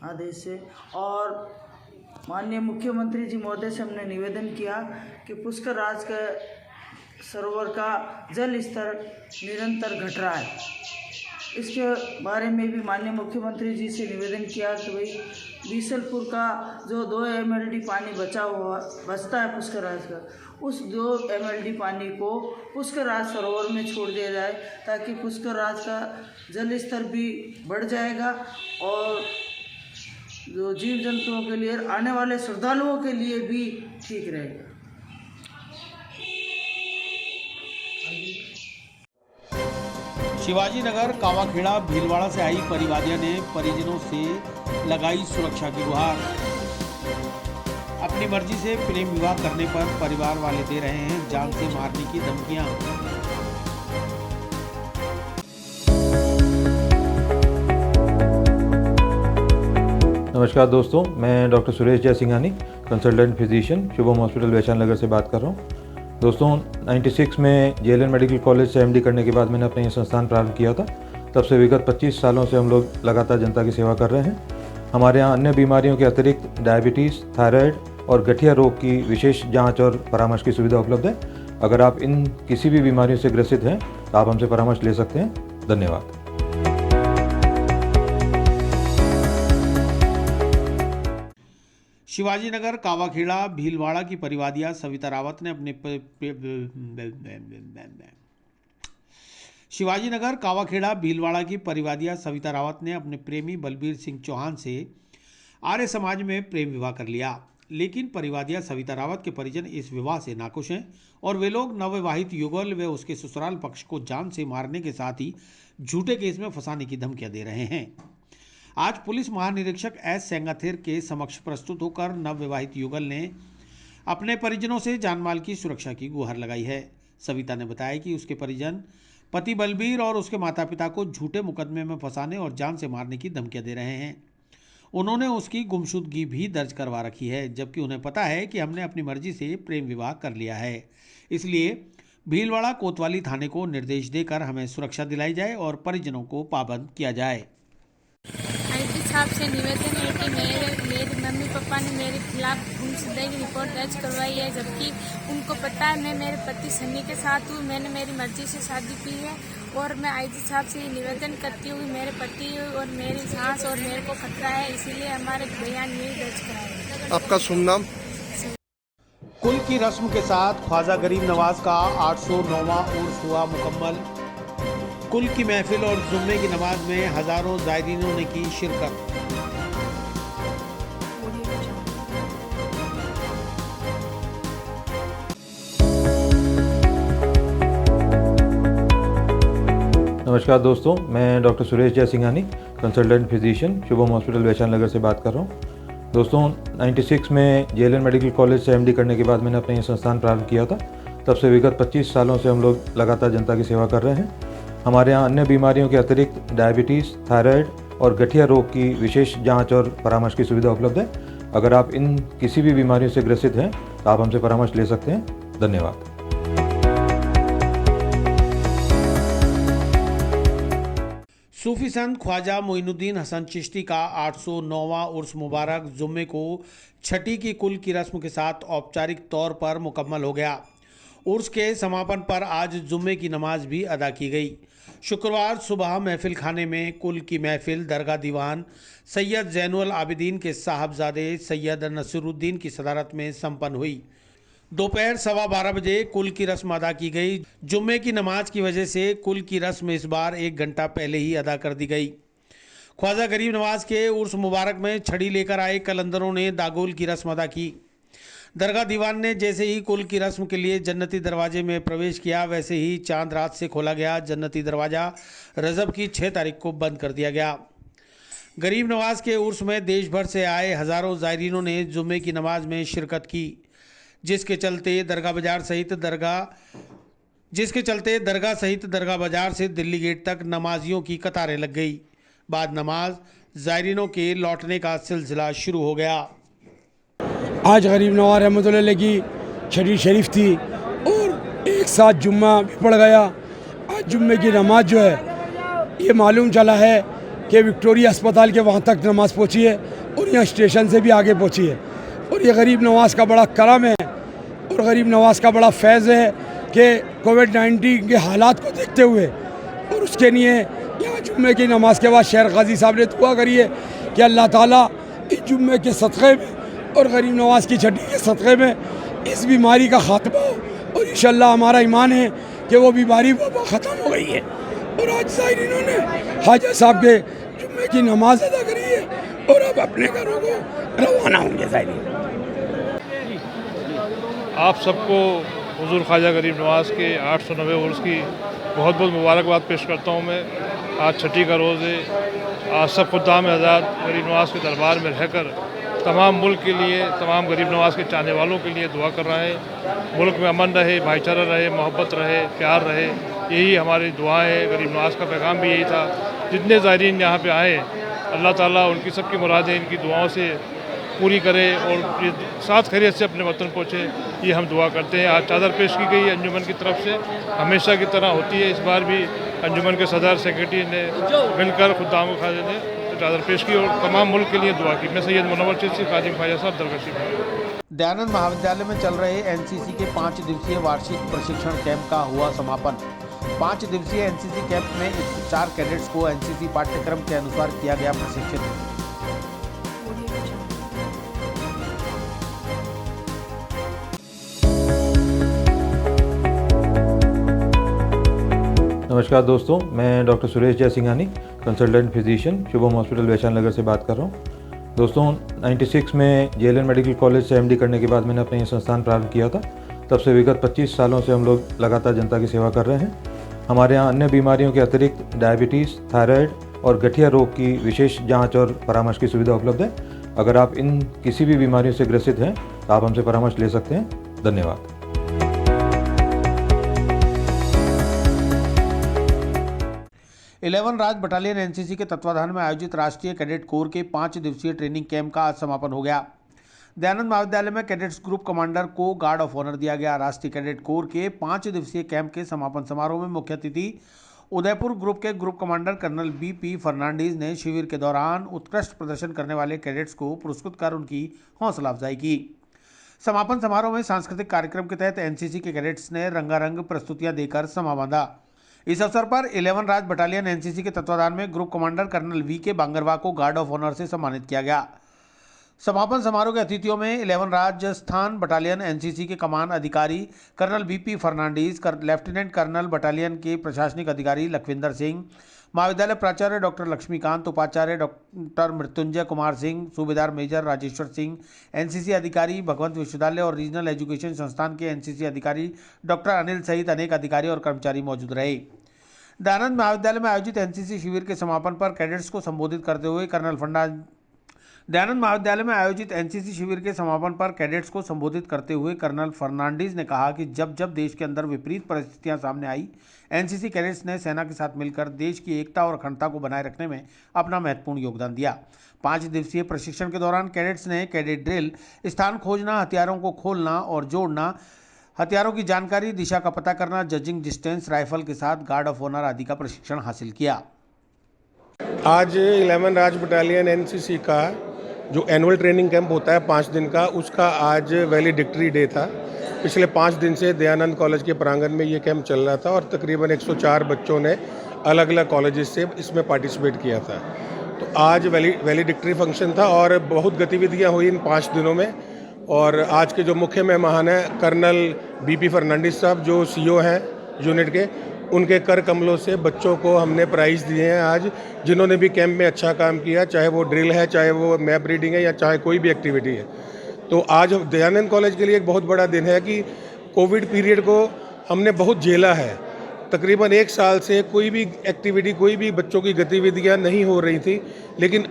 आदेश से। और माननीय मुख्यमंत्री जी महोदय से हमने निवेदन किया कि पुष्कर राज का सरोवर का जल स्तर निरंतर घट रहा है, इसके बारे में भी माननीय मुख्यमंत्री जी से निवेदन किया कि भाई बीसलपुर का जो 2 MLD पानी बचता है पुष्कर राज का, उस 2 MLD पानी को पुष्कर राज सरोवर में छोड़ दिया जाए ताकि पुष्कर राज का जल स्तर भी बढ़ जाएगा और जो जीव जंतुओं के लिए, आने वाले श्रद्धालुओं के लिए भी ठीक रहेगा। शिवाजी नगर कावाखेड़ा भीलवाड़ा से आई परिवादियों ने परिजनों से लगाई सुरक्षा की गुहार। अपनी मर्जी से प्रेम विवाह करने पर परिवार वाले दे रहे हैं जान से मारने की धमकियां। नमस्कार दोस्तों, मैं doctor Suresh Jaisinghani, consultant physician, Shubham hospital Vaishal Nagar से बात कर रहा हूँ। दोस्तों 96 में जेएलएन मेडिकल कॉलेज से एमडी करने के बाद मैंने अपना ये संस्थान प्रारंभ किया था। तब से विगत 25 सालों से हम लोग लगातार जनता की सेवा कर रहे हैं। हमारे यहाँ अन्य बीमारियों के अतिरिक्त डायबिटीज़, थायराइड और गठिया रोग की विशेष जांच और परामर्श की सुविधा उपलब्ध है। अगर आप इन किसी भी बीमारियों से ग्रसित हैं तो आप हमसे परामर्श ले सकते हैं। धन्यवाद। शिवाजीनगर कावाखेड़ा भीलवाड़ा की परिवादिया सविता रावत ने अपने शिवाजीनगर कावाखेड़ा भीलवाड़ा की परिवादिया सविता रावत ने अपने प्रेमी बलबीर सिंह चौहान से आर्य समाज में प्रेम विवाह कर लिया। लेकिन परिवादिया सविता रावत के परिजन इस विवाह से नाखुश हैं और वे लोग नवविवाहित युगल व उसके ससुराल पक्ष को जान से मारने के साथ ही झूठे केस में फंसाने की धमकियां दे रहे हैं। आज पुलिस महानिरीक्षक एस सेंगाथिर के समक्ष प्रस्तुत होकर नवविवाहित युगल ने अपने परिजनों से जानमाल की सुरक्षा की गुहार लगाई है। सविता ने बताया कि उसके परिजन पति बलबीर और उसके माता पिता को झूठे मुकदमे में फंसाने और जान से मारने की धमकियां दे रहे हैं। उन्होंने उसकी गुमशुदगी भी दर्ज करवा रखी है, जबकि उन्हें पता है कि हमने अपनी मर्जी से प्रेम विवाह कर लिया है। इसलिए भीलवाड़ा कोतवाली थाने को निर्देश देकर हमें सुरक्षा दिलाई जाए और परिजनों को पाबंद किया जाए। आईजी साहब से निवेदन है कि मेरे मम्मी पापा ने मेरे खिलाफ गुमशुदगी की रिपोर्ट दर्ज करवाई है, जबकि उनको पता है मैं मेरे पति सन्नी के साथ हूँ। मैंने मेरी मर्जी से शादी की है और मैं आईजी साहब से निवेदन करती हूँ मेरे पति और मेरी सास और मेरे को खतरा है, इसीलिए हमारे बयान नहीं दर्ज कराए। आपका शुभ नाम? कुल की रस्म के साथ ख्वाजा गरीब नवाज का 809वां उर्स हुआ मुकम्मल। कुल की महफिल और जुम्मे की नमाज में हजारों ज़ायरीनों ने की शिरकत। नमस्कार दोस्तों, मैं doctor Suresh Jai Singhani, consultant physician, Shubham hospital Vaishali Nagar से बात कर रहा हूँ। दोस्तों 96 में जेएलएन मेडिकल कॉलेज से एमडी करने के बाद मैंने अपना ये संस्थान प्रारंभ किया था। तब से विगत 25 सालों से हम लोग लगातार जनता की सेवा कर रहे हैं। हमारे यहाँ अन्य बीमारियों के अतिरिक्त डायबिटीज़, थायराइड और गठिया रोग की विशेष जांच और परामर्श की सुविधा उपलब्ध है। अगर आप इन किसी भी बीमारियों से ग्रसित हैं तो आप हमसे परामर्श ले सकते हैं। धन्यवाद। सूफी संत ख्वाजा मोइनुद्दीन हसन चिश्ती का 809वां उर्स मुबारक जुम्मे को छठी की कुल की रस्म के साथ औपचारिक तौर पर मुकम्मल हो गया। उर्स के समापन पर आज जुम्मे की नमाज भी अदा की गई। शुक्रवार सुबह महफिल खाने में कुल की महफिल दरगाह दीवान सैयद जैनुल आबिदीन के साहबजादे सैयद नसीरुद्दीन की सदारत में संपन्न हुई। दोपहर 12:15 बजे कुल की रस्म अदा की गई। जुम्मे की नमाज की वजह से कुल की रस्म इस बार 1 घंटा पहले ही अदा कर दी गई। ख्वाजा गरीब नवाज के उर्स मुबारक में छड़ी लेकर आए कलंदरों ने दागोल की रस्म अदा की। दरगाह दीवान ने जैसे ही कुल की रस्म के लिए जन्नती दरवाजे में प्रवेश किया, वैसे ही चांद रात से खोला गया जन्नती दरवाज़ा रजब की 6 तारीख को बंद कर दिया गया। गरीब नवाज के उर्स में देश भर से आए हज़ारों ज़ायरीनों ने जुम्मे की नमाज में शिरकत की, जिसके चलते दरगाह सहित दरगाह बाजार से दिल्ली गेट तक नमाजियों की कतारें लग गई। बाद नमाज ज़ायरीनों के लौटने का सिलसिला शुरू हो गया। आज गरीब नवाज रहमतुल्लाह की छठी शरीफ थी और एक साथ जुम्मा भी पड़ गया। आज जुम्मे की नमाज जो है ये मालूम चला है कि विक्टोरिया अस्पताल के वहाँ तक नमाज पहुँची है और यहाँ स्टेशन से भी आगे पहुँची है। और ये गरीब नवाज का बड़ा करम है और गरीब नवाज का बड़ा फैज़ है कि कोविड-19 के हालात को देखते हुए और उसके लिए यहाँ जुम्मे की नमाज के बाद शेर गाजी साहब ने दुआ करी है कि अल्लाह ताला इस जुम्मे के सदक़े में और गरीब नवाज की छठी के सदक़े में इस बीमारी का खात्मा हो। और इंशाअल्लाह हमारा ईमान है कि वो बीमारी ख़त्म हो गई है। और आज ज़ायरीनों ने ख्वाजा साहब के जुम्मे की नमाज अदा करी है और अब अपने घरों को रवाना होंगे। ज़ायरीन आप सबको हुज़ूर ख्वाजा गरीब नवाज के 809वें उर्स की बहुत बहुत मुबारकबाद पेश करता हूँ। मैं आज छठी का रोज़ है। आज सब खुद्दाम आज़ाद गरीब नवाज के दरबार में रहकर तमाम मुल्क के लिए, तमाम गरीब नवाज के चाहने वालों के लिए दुआ कर रहे हैं। मुल्क में अमन रहे, भाईचारा रहे, मोहब्बत रहे, प्यार रहे, यही हमारी दुआएं है। गरीब नवाज का पैगाम भी यही था। जितने ज़ायरीन यहाँ पे आए, अल्लाह ताला उनकी सबकी मुरादें इनकी दुआओं से पूरी करे और ये साथ खैरियत से अपने वतन पहुँचे, ये हम दुआ करते हैं। आज चादर पेश की गई अंजुमन की तरफ से, हमेशा की तरह होती है। इस बार भी अंजुमन के सदर सेक्रेटरी ने मिलकर खुद्दाम ख्वाजा ने चादर पेश की और तमाम मुल्क के लिए दुआ की। मैं सैयद मुनव्वर चिश्ती खादिम ख्वाजा साहब दरगाह। दयानंद महाविद्यालय में चल रहे एनसीसी के 5 दिवसीय वार्षिक प्रशिक्षण कैंप का हुआ समापन। 5 दिवसीय एनसीसी कैंप में 4 कैडेट्स को एनसीसी पाठ्यक्रम के अनुसार किया गया प्रशिक्षित। नमस्कार दोस्तों, मैं doctor Suresh Jaisinghani, consultant physician, Shubham hospital Vaishali Nagar से बात कर रहा हूँ। दोस्तों 96 में जेएलएन मेडिकल कॉलेज से एमडी करने के बाद मैंने अपना ये संस्थान प्रारंभ किया था। तब से विगत 25 सालों से हम लोग लगातार जनता की सेवा कर रहे हैं। हमारे यहाँ अन्य बीमारियों के अतिरिक्त डायबिटीज़, थायराइड और गठिया रोग की विशेष जाँच और परामर्श की सुविधा उपलब्ध है। अगर आप इन किसी भी बीमारियों से ग्रसित हैं तो आप हमसे परामर्श ले सकते हैं। धन्यवाद। 11 राज बटालियन एनसीसी के तत्वाधान में आयोजित राष्ट्रीय कैडेट कोर के 5 दिवसीय ट्रेनिंग कैंप का आज समापन हो गया। दयानंद महाविद्यालय में कैडेट्स ग्रुप कमांडर को गार्ड ऑफ ऑनर दिया गया। राष्ट्रीय कैडेट कोर के 5 दिवसीय कैंप के समापन समारोह में मुख्य अतिथि उदयपुर ग्रुप के group commander colonel BP Fernandes ने शिविर के दौरान उत्कृष्ट प्रदर्शन करने वाले कैडेट्स को पुरस्कृत कर उनकी हौसला अफजाई की। समापन समारोह में सांस्कृतिक कार्यक्रम के तहत एनसीसी के कैडेट्स ने रंगारंग प्रस्तुतियां देकर समा बांधा। इस अवसर पर 11 राज बटालियन एनसीसी के तत्वाधान में ग्रुप कमांडर कर्नल वी के बांगरवा को गार्ड ऑफ ऑनर से सम्मानित किया गया। समापन समारोह के अतिथियों में 11 राजस्थान बटालियन एनसीसी के कमान अधिकारी colonel BP Fernandes, lieutenant colonel battalion के प्रशासनिक अधिकारी लखविंदर सिंह, महाविद्यालय प्राचार्य डॉक्टर लक्ष्मीकांत, उपाचार्य डॉक्टर मृत्युंजय कुमार सिंह, सूबेदार मेजर राजेश्वर सिंह, एनसीसी अधिकारी भगवंत विश्वविद्यालय और रीजनल एजुकेशन संस्थान के एनसीसी अधिकारी डॉक्टर अनिल सहित अनेक अधिकारी और कर्मचारी मौजूद रहे। दयानंद महाविद्यालय में आयोजित एनसीसी शिविर के समापन पर कैडेट्स को संबोधित करते हुए कर्नल फर्नांडीज ने कहा कि जब जब देश के अंदर विपरीत परिस्थितियां सामने आई, एनसीसी कैडेट्स ने सेना के साथ मिलकर देश की एकता और अखंडता को बनाए रखने में अपना महत्वपूर्ण योगदान दिया। 5 दिवसीय प्रशिक्षण के दौरान कैडेट्स ने कैडेट ड्रिल, स्थान खोजना, हथियारों को खोलना और जोड़ना, हथियारों की जानकारी, दिशा का पता करना, जजिंग डिस्टेंस, राइफल के साथ गार्ड ऑफ ऑनर आदि का प्रशिक्षण हासिल किया। आज 11 राज बटालियन एनसीसी का जो एनुअल ट्रेनिंग कैंप होता है 5 दिन का, उसका आज वैलिडिक्टरी डे था। पिछले 5 दिन से दयानंद कॉलेज के प्रांगण में ये कैंप चल रहा था और तकरीबन 104 बच्चों ने अलग अलग कॉलेजेस से इसमें पार्टिसिपेट किया था। तो आज वैलिडिक्टरी फंक्शन था और बहुत गतिविधियाँ हुई इन 5 दिनों में। और आज के जो मुख्य मेहमान हैं कर्नल बीपी फर्नांडीज साहब, जो सीओ हैं यूनिट के, उनके कर कमलों से बच्चों को हमने प्राइज़ दिए हैं आज, जिन्होंने भी कैंप में अच्छा काम किया, चाहे वो ड्रिल है, चाहे वो मैप रीडिंग है या चाहे कोई भी एक्टिविटी है। तो आज दयानंद कॉलेज के लिए एक बहुत बड़ा दिन है कि कोविड पीरियड को हमने बहुत झेला है। तकरीबन 1 साल से कोई भी एक्टिविटी, कोई भी बच्चों की गतिविधियां नहीं हो रही थी, लेकिन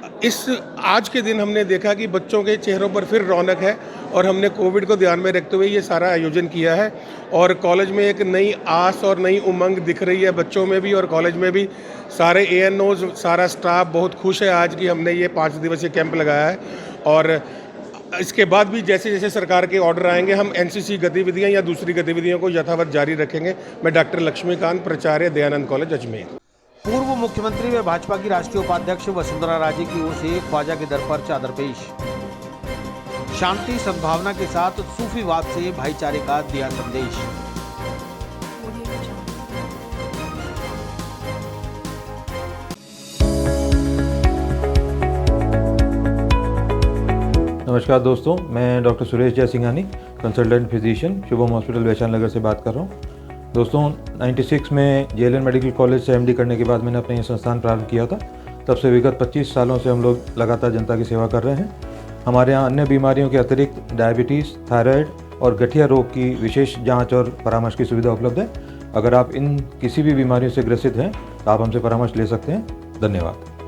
आज के दिन हमने देखा कि बच्चों के चेहरों पर फिर रौनक है और हमने कोविड को ध्यान में रखते हुए ये सारा आयोजन किया है। और कॉलेज में एक नई आस और नई उमंग दिख रही है, बच्चों में भी और कॉलेज में भी। सारे एएनओज, सारा स्टाफ बहुत खुश है आज कि हमने ये 5 दिवसीय कैंप लगाया है। और इसके बाद भी जैसे जैसे सरकार के ऑर्डर आएंगे, हम एनसीसी गतिविधियां या दूसरी गतिविधियों को यथावत जारी रखेंगे। मैं डॉक्टर लक्ष्मीकांत, प्राचार्य दयानंद कॉलेज अजमेर। पूर्व मुख्यमंत्री व भाजपा की राष्ट्रीय उपाध्यक्ष वसुंधरा राजे की ओर से ख्वाजा के दर पर चादर पेश। शांति सद्भावना के साथ सूफीवाद से भाईचारे का दिया संदेश। नमस्कार दोस्तों, मैं doctor Suresh Jaisinghani, consultant physician, Shubham hospital Vaishali Nagar से बात कर रहा हूँ। दोस्तों 96 में जेएलएन मेडिकल कॉलेज से एमडी करने के बाद मैंने अपना ये संस्थान प्रारंभ किया था। तब से विगत 25 सालों से हम लोग लगातार जनता की सेवा कर रहे हैं। हमारे यहाँ अन्य बीमारियों के अतिरिक्त डायबिटीज़, थायराइड और गठिया रोग की विशेष जाँच और परामर्श की सुविधा उपलब्ध है। अगर आप इन किसी भी बीमारियों से ग्रसित हैं तो आप हमसे परामर्श ले सकते हैं। धन्यवाद।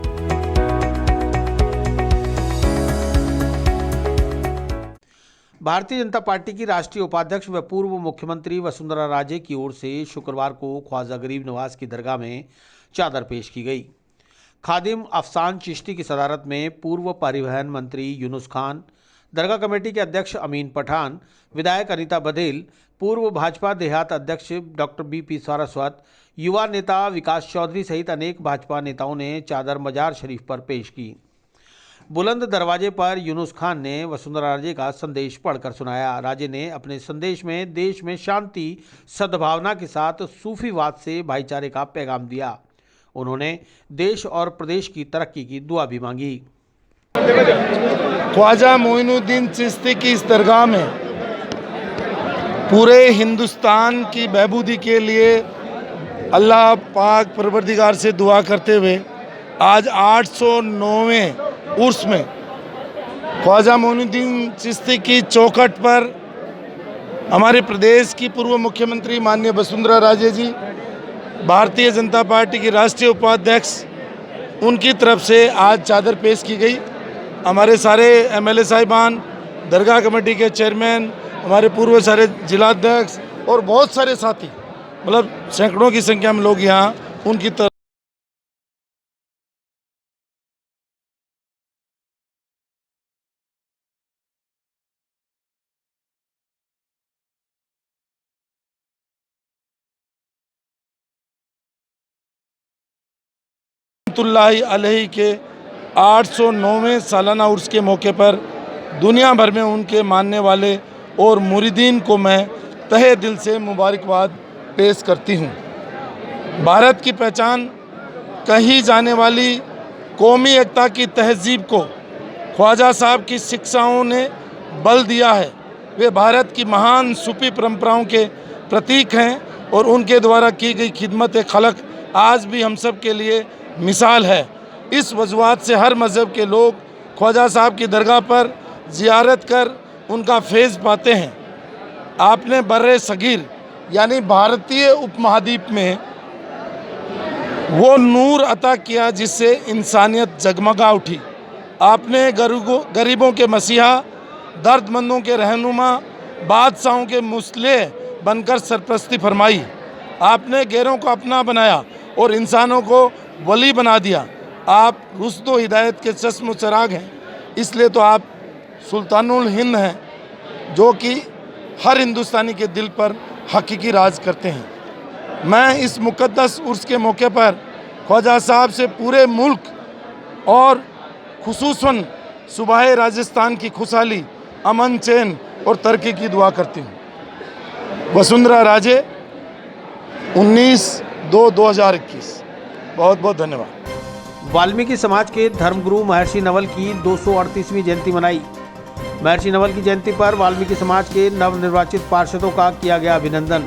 भारतीय जनता पार्टी की राष्ट्रीय उपाध्यक्ष व पूर्व मुख्यमंत्री वसुंधरा राजे की ओर से शुक्रवार को ख्वाजा गरीब नवाज की दरगाह में चादर पेश की गई। खादिम अफसान चिश्ती की सदारत में पूर्व परिवहन मंत्री यूनुस खान, दरगाह कमेटी के अध्यक्ष अमीन पठान, विधायक अनीता बघेल, पूर्व भाजपा देहात अध्यक्ष डॉक्टर बीपी सारस्वत, युवा नेता विकास चौधरी सहित अनेक भाजपा नेताओं ने चादर मजार शरीफ पर पेश की। बुलंद दरवाजे पर यूनुस खान ने वसुंधरा राजे का संदेश पढ़कर सुनाया। राजे ने अपने संदेश में देश में शांति सद्भावना के साथ सूफीवाद से भाईचारे का पैगाम दिया। उन्होंने देश और प्रदेश की तरक्की की दुआ भी मांगी। ख्वाजा मोइनुद्दीन चिश्ती की इस दरगाह में पूरे हिंदुस्तान की बहबूदी के लिए अल्लाह पाक परवरदिगार से दुआ करते हुए आज 809वें उर्स में ख्वाजा मोइनुद्दीन चिश्ती की चौखट पर हमारे प्रदेश की पूर्व मुख्यमंत्री माननीय वसुंधरा राजे जी, भारतीय जनता पार्टी की राष्ट्रीय उपाध्यक्ष, उनकी तरफ से आज चादर पेश की गई। हमारे सारे एमएलए साहिबान, दरगाह कमेटी के चेयरमैन, हमारे पूर्व सारे जिलाध्यक्ष और बहुत सारे साथी, मतलब सैकड़ों की संख्या में लोग यहाँ उनकी तरफ अलैहि के 809वें सालाना उर्स के मौके पर दुनिया भर में उनके मानने वाले और मुरीदीन को मैं तहे दिल से मुबारकबाद पेश करती हूँ। भारत की पहचान कही जाने वाली कौमी एकता की तहजीब को ख्वाजा साहब की शिक्षाओं ने बल दिया है। वे भारत की महान सूफी परंपराओं के प्रतीक हैं और उनके द्वारा की गई खिदमत खलक आज भी हम सब के लिए मिसाल है। इस वजूहात से हर मज़हब के लोग ख्वाजा साहब की दरगाह पर ज़ियारत कर उनका फैज़ पाते हैं। आपने बर्रे सगीर यानी भारतीय उपमहाद्वीप में वो नूर अता किया जिससे इंसानियत जगमगा उठी। आपने गरीबों के मसीहा, दर्दमंदों के रहनुमा, बादशाहों के मुस्लिह बनकर सरपरस्ती फरमाई। आपने गैरों को अपना बनाया और इंसानों को वली बना दिया। आप रुश्द व हिदायत के चश्म चराग हैं, इसलिए तो आप सुल्तानुल हिंद हैं, जो कि हर हिंदुस्तानी के दिल पर हकीकी राज करते हैं। मैं इस मुक़द्दस उर्स के मौके पर ख्वाजा साहब से पूरे मुल्क और खुसूसन सूबाए राजस्थान की खुशहाली, अमन, चैन और तरक्की की दुआ करती हूँ। वसुंधरा राजे, 19/2/2021। बहुत बहुत धन्यवाद। वाल्मीकि समाज के धर्मगुरु महर्षि नवल की 238वीं जयंती मनाई। महर्षि नवल की जयंती पर वाल्मीकि समाज के नवनिर्वाचित पार्षदों का किया गया अभिनंदन।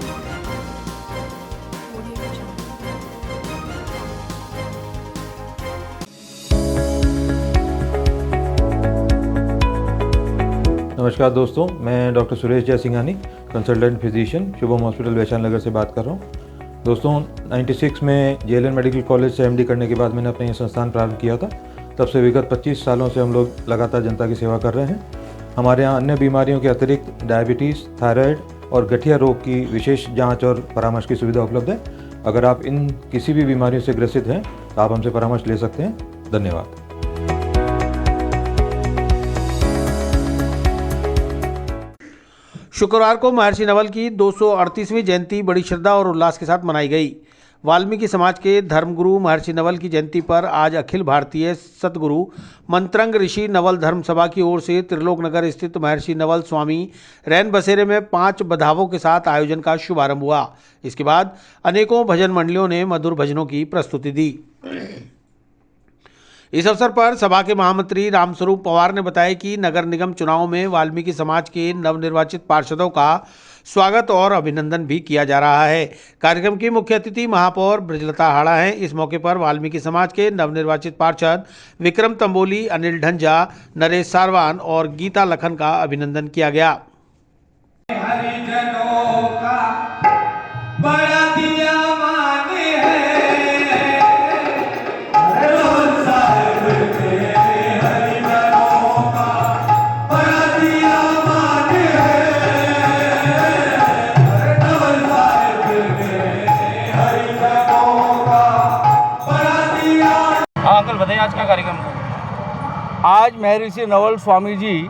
नमस्कार दोस्तों, मैं doctor Suresh Jaisinghani, consultant physician, Shubham hospital Vaishali Nagar से बात कर रहा हूँ। दोस्तों 96 में जेएलएन मेडिकल कॉलेज से एमडी करने के बाद मैंने अपना ये संस्थान प्रारंभ किया था। तब से विगत 25 सालों से हम लोग लगातार जनता की सेवा कर रहे हैं। हमारे यहाँ अन्य बीमारियों के अतिरिक्त डायबिटीज़, थायराइड और गठिया रोग की विशेष जांच और परामर्श की सुविधा उपलब्ध है। अगर आप इन किसी भी बीमारियों से ग्रसित हैं तो आप हमसे परामर्श ले सकते हैं। धन्यवाद। शुक्रवार को महर्षि नवल की 238वीं जयंती बड़ी श्रद्धा और उल्लास के साथ मनाई गई। वाल्मीकि समाज के धर्मगुरु महर्षि नवल की जयंती पर आज अखिल भारतीय सतगुरु मंत्रंग ऋषि नवल धर्म सभा की ओर से त्रिलोक नगर स्थित महर्षि नवल स्वामी रैन बसेरे में 5 बधावों के साथ आयोजन का शुभारंभ हुआ। इसके बाद अनेकों भजन मंडलियों ने मधुर भजनों की प्रस्तुति दी। इस अवसर पर सभा के महामंत्री रामस्वरूप पवार ने बताया कि नगर निगम चुनाव में वाल्मीकि समाज के नवनिर्वाचित पार्षदों का स्वागत और अभिनंदन भी किया जा रहा है। कार्यक्रम की मुख्य अतिथि महापौर ब्रजलता हाड़ा हैं। इस मौके पर वाल्मीकि समाज के नवनिर्वाचित पार्षद विक्रम तंबोली, अनिल ढंजा, नरेश सारवान और गीता लखन का अभिनंदन किया गया। अंकल बताइए आज का कार्यक्रम। आज महर्षि नवल स्वामी जी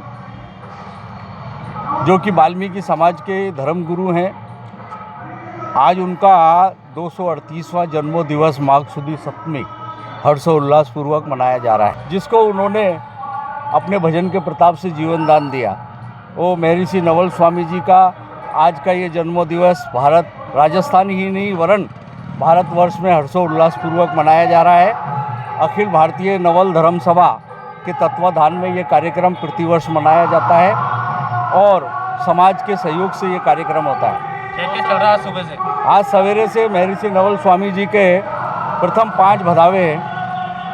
जो कि वाल्मीकि समाज के धर्मगुरु हैं, आज उनका 238वां जन्मो दिवस माघ सुदी सप्तमी हर्षोल्लास पूर्वक मनाया जा रहा है, जिसको उन्होंने अपने भजन के प्रताप से जीवन दान दिया। वो महर्षि नवल स्वामी जी का आज का ये जन्मो दिवस भारत, राजस्थान ही नहीं वरन भारतवर्ष में हर्षोल्लास पूर्वक मनाया जा रहा है। अखिल भारतीय नवल धर्म सभा के तत्वाधान में ये कार्यक्रम प्रतिवर्ष मनाया जाता है और समाज के सहयोग से ये कार्यक्रम होता है। चल रहा है सुबह से? आज सवेरे से महर्षि नवल स्वामी जी के प्रथम 5 भदावे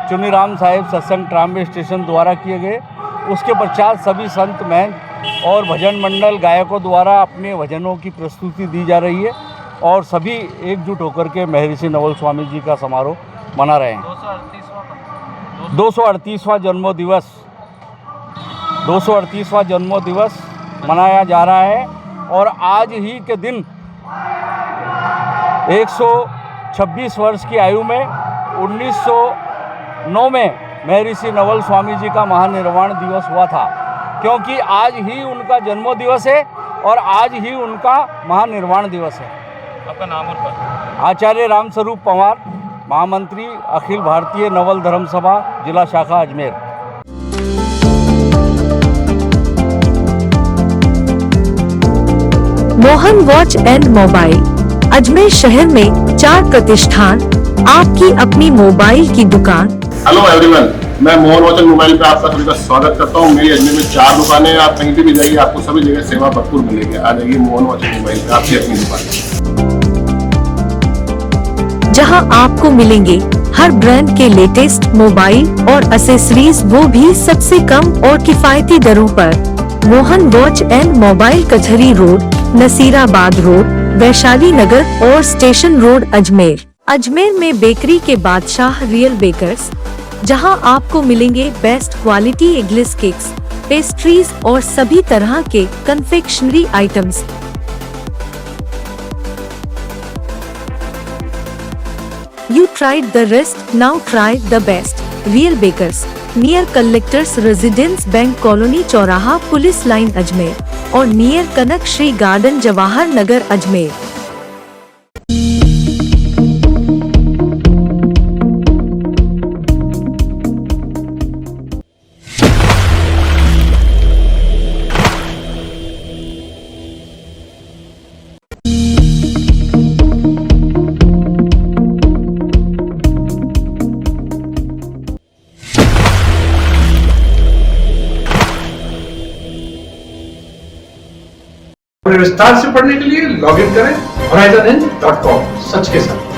चुनीराम साहिब सत्संग ट्रामवे स्टेशन द्वारा किए गए। उसके पश्चात सभी संत महंत और भजन मंडल गायकों द्वारा अपने भजनों की प्रस्तुति दी जा रही है और सभी एकजुट होकर के महर्षि नवल स्वामी जी का समारोह मना रहे हैं। 238वां जन्मों दिवस मनाया जा रहा है और आज ही के दिन 126 वर्ष की आयु में 1909 में महर्षि नवल स्वामी जी का महानिर्वाण दिवस हुआ था, क्योंकि आज ही उनका जन्मों दिवस है और आज ही उनका महानिर्वाण दिवस है। आपका नाम और पद? आचार्य रामस्वरूप पंवार, महामंत्री अखिल भारतीय नवल धर्म सभा, जिला शाखा Ajmer. Mohan watch and mobile Ajmer शहर में 4 प्रतिष्ठान, आपकी अपनी मोबाइल की दुकान। हेलो एवरीवन, मैं मोहन वॉच एंड मोबाइल पे आपका सभी का स्वागत करता हूँ। मेरी अजमेर में 4 दुकानें हैं। आप कहीं भी जाइए, आपको सभी जगह सेवा भरपूर मिलेगी। आ जाइए मोहन वॉच एंड मोबाइल पे, आपकी अपनी दुकान, जहां आपको मिलेंगे हर ब्रांड के लेटेस्ट मोबाइल और एक्सेसरीज, वो भी सबसे कम और किफायती दरों पर। मोहन वॉच एंड मोबाइल कचहरी रोड, नसीराबाद रोड, वैशाली नगर और स्टेशन रोड अजमेर। अजमेर में बेकरी के बादशाह रियल बेकर्स, जहां आपको मिलेंगे best quality eggless cakes, pastries और सभी तरह के confectionery items. You tried the rest, now try the best. Real Bakers, near Collectors Residence Bank Colony चौराहा पुलिस लाइन अजमेर और नियर कनक श्री गार्डन जवाहर नगर अजमेर। विस्तार से पढ़ने के लिए लॉग इन करें horizonn.com, सच के साथ।